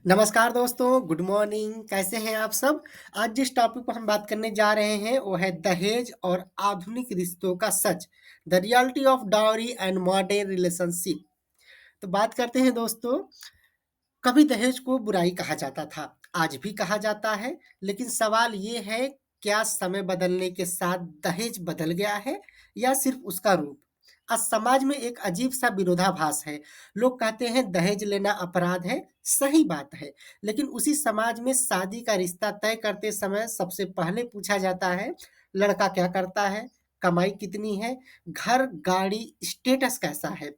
नमस्कार दोस्तों, good morning. कैसे हैं आप सब? आज जिस टॉपिक पर हम बात करने जा रहे हैं वो है दहेज और आधुनिक रिश्तों का सच, the reality of dowry and modern relationship. तो बात करते हैं दोस्तों। कभी दहेज को बुराई कहा जाता था, आज भी कहा जाता है, लेकिन सवाल ये है, क्या समय बदलने के साथ दहेज बदल गया है या सिर्फ उसका रूप? आज समाज में एक अजीब सा विरोधाभास है। लोग कहते हैं दहेज लेना अपराध है, सही बात है, लेकिन उसी समाज में शादी का रिश्ता तय करते समय सबसे पहले पूछा जाता है, लड़का क्या करता है, कमाई कितनी है, घर, गाड़ी, स्टेटस कैसा है।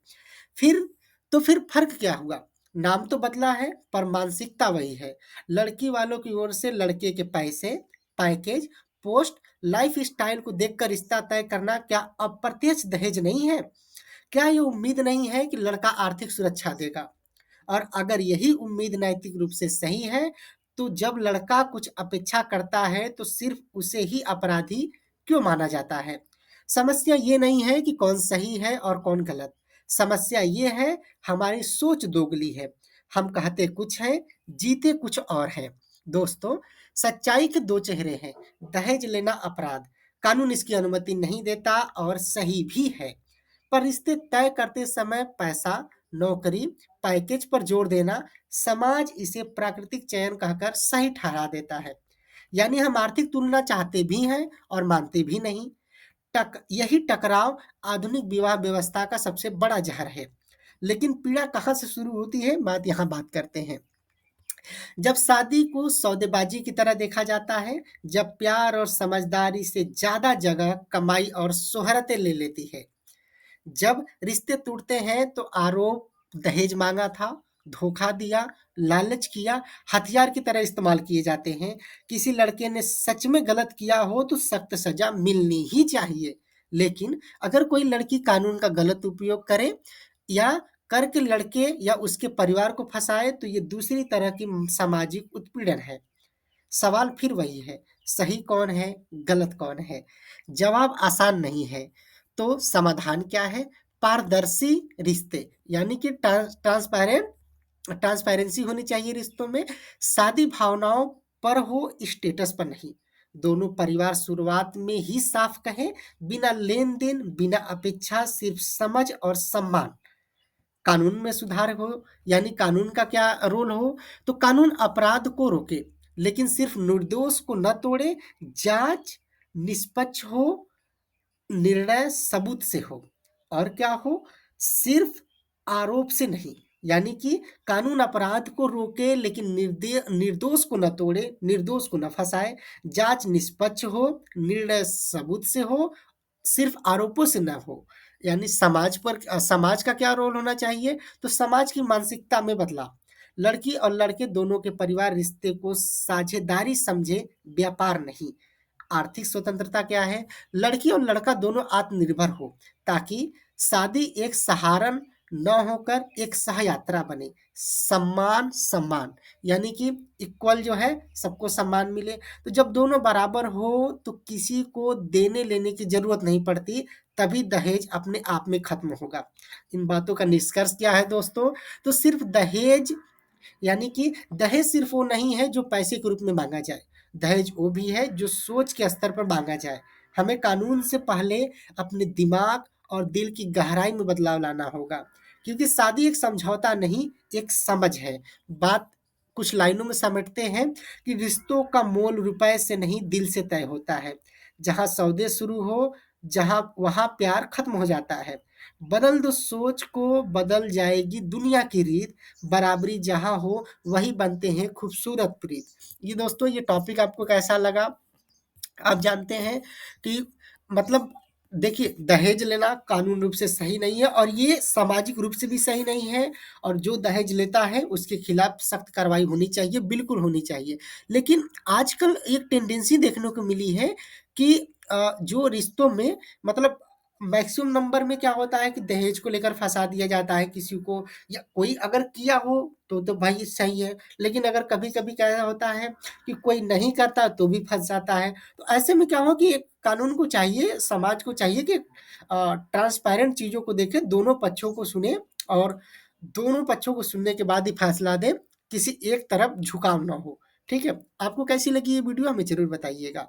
फिर फिर फर्क क्या हुआ? नाम तो बदला है पर मानसिकता वही है। लड़की वालों की ओर से लड़के के पैसे, पैकेज, पोस्ट, लाइफ स्टाइल को देखकर रिश्ता तय करना क्या अप्रत्यक्ष दहेज नहीं है? क्या ये उम्मीद नहीं है कि लड़का आर्थिक सुरक्षा देगा? और अगर यही उम्मीद नैतिक रूप से सही है, तो जब लड़का कुछ अपेक्षा करता है तो सिर्फ उसे ही अपराधी क्यों माना जाता है? समस्या ये नहीं है कि कौन सही है और कौन गलत। समस्या ये है, हमारी सोच दोगली है। हम कहते कुछ हैं, जीते कुछ और हैं। दोस्तों, सच्चाई के दो चेहरे हैं। दहेज लेना अपराध, कानून इसकी अनुमति नहीं देता और सही भी है। पर रिश्ते तय करते समय पैसा, नौकरी, पैकेज पर जोर देना, समाज इसे प्राकृतिक चयन कहकर सही ठहरा देता है। यानी हम आर्थिक तुलना चाहते भी हैं और मानते भी नहीं। यही टकराव आधुनिक विवाह व्यवस्था का सबसे बड़ा जहर है। लेकिन पीड़ा कहाँ से शुरू होती है, बात यहाँ बात करते हैं। जब शादी को सौदेबाजी की तरह देखा जाता है, जब प्यार और समझदारी से ज्यादा जगह कमाई और शोहरतें ले लेती है। जब रिश्ते टूटते हैं तो आरोप, दहेज मांगा था, धोखा दिया, लालच किया, हथियार की तरह इस्तेमाल किए जाते हैं। किसी लड़के ने सच में गलत किया हो तो सख्त सजा मिलनी ही चाहिए। लेकिन अगर कोई लड़की कानून का गलत उपयोग करे या करके लड़के या उसके परिवार को फंसाए तो ये दूसरी तरह की सामाजिक उत्पीड़न है। सवाल फिर वही है, सही कौन है, गलत कौन है? जवाब आसान नहीं है। तो समाधान क्या है? पारदर्शी रिश्ते, यानी कि ट्रांसपेरेंसी होनी चाहिए रिश्तों में। शादी भावनाओं पर हो, स्टेटस पर नहीं। दोनों परिवार शुरुआत में ही साफ कहें, बिना लेन देन, बिना अपेक्षा, सिर्फ समझ और सम्मान। कानून में सुधार हो, यानी कानून का क्या रोल हो? तो कानून अपराध को रोके, लेकिन सिर्फ निर्दोष को न तोड़े। जांच निष्पक्ष हो, निर्णय सबूत से हो। और क्या हो? सिर्फ आरोप से नहीं। यानी कि कानून अपराध को रोके लेकिन निर्दोष को न तोड़े, निर्दोष को न फंसाए। जांच निष्पक्ष हो, निर्णय सबूत से हो, सिर्फ आरोपों से ना हो। यानी समाज का क्या रोल होना चाहिए? तो समाज की मानसिकता में बदलाव। लड़की और लड़के दोनों के परिवार रिश्ते को साझेदारी समझे, व्यापार नहीं। आर्थिक स्वतंत्रता क्या है? लड़की और लड़का दोनों आत्मनिर्भर हो, ताकि शादी एक सहारन न होकर एक सहयात्रा बने। सम्मान सम्मान, यानी कि इक्वल जो है, सबको सम्मान मिले। तो जब दोनों बराबर हो तो किसी को देने लेने की जरूरत नहीं पड़ती, तभी दहेज अपने आप में खत्म होगा। इन बातों का निष्कर्ष क्या है दोस्तों? तो सिर्फ दहेज, यानी कि दहेज सिर्फ वो नहीं है जो पैसे के रूप में मांगा जाए। दहेज वो भी है जो सोच के स्तर पर मांगा जाए। हमें कानून से पहले अपने दिमाग और दिल की गहराई में बदलाव लाना होगा, क्योंकि शादी एक समझौता नहीं, एक समझ है। बात कुछ लाइनों में समेटते हैं कि रिश्तों का मोल रुपए से नहीं, दिल से तय होता है। जहां सौदे शुरू हो, जहां वहां प्यार खत्म हो जाता है। बदल दो सोच को, बदल जाएगी दुनिया की रीत। बराबरी जहाँ हो वही बनते हैं खूबसूरत प्रीत। ये दोस्तों, ये टॉपिक आपको कैसा लगा? आप जानते हैं कि मतलब देखिए, दहेज लेना कानून रूप से सही नहीं है और ये सामाजिक रूप से भी सही नहीं है। और जो दहेज लेता है उसके खिलाफ सख्त कार्रवाई होनी चाहिए, बिल्कुल होनी चाहिए। लेकिन आजकल एक टेंडेंसी देखने को मिली है कि जो रिश्तों में मतलब मैक्सिमम नंबर में क्या होता है कि दहेज को लेकर फंसा दिया जाता है किसी को, या कोई अगर किया हो तो भाई सही है। लेकिन अगर कभी-कभी क्या होता है कि कोई नहीं करता तो भी फंस जाता है। तो ऐसे में क्या हो कि कानून को चाहिए, समाज को चाहिए कि ट्रांसपेरेंट चीज़ों को देखें, दोनों पक्षों को सुने और दोनों पक्षों को सुनने के बाद ही फैसला दें किसी एक तरफ झुकाव ना हो। ठीक है? आपको कैसी लगी ये वीडियो हमें ज़रूर बताइएगा।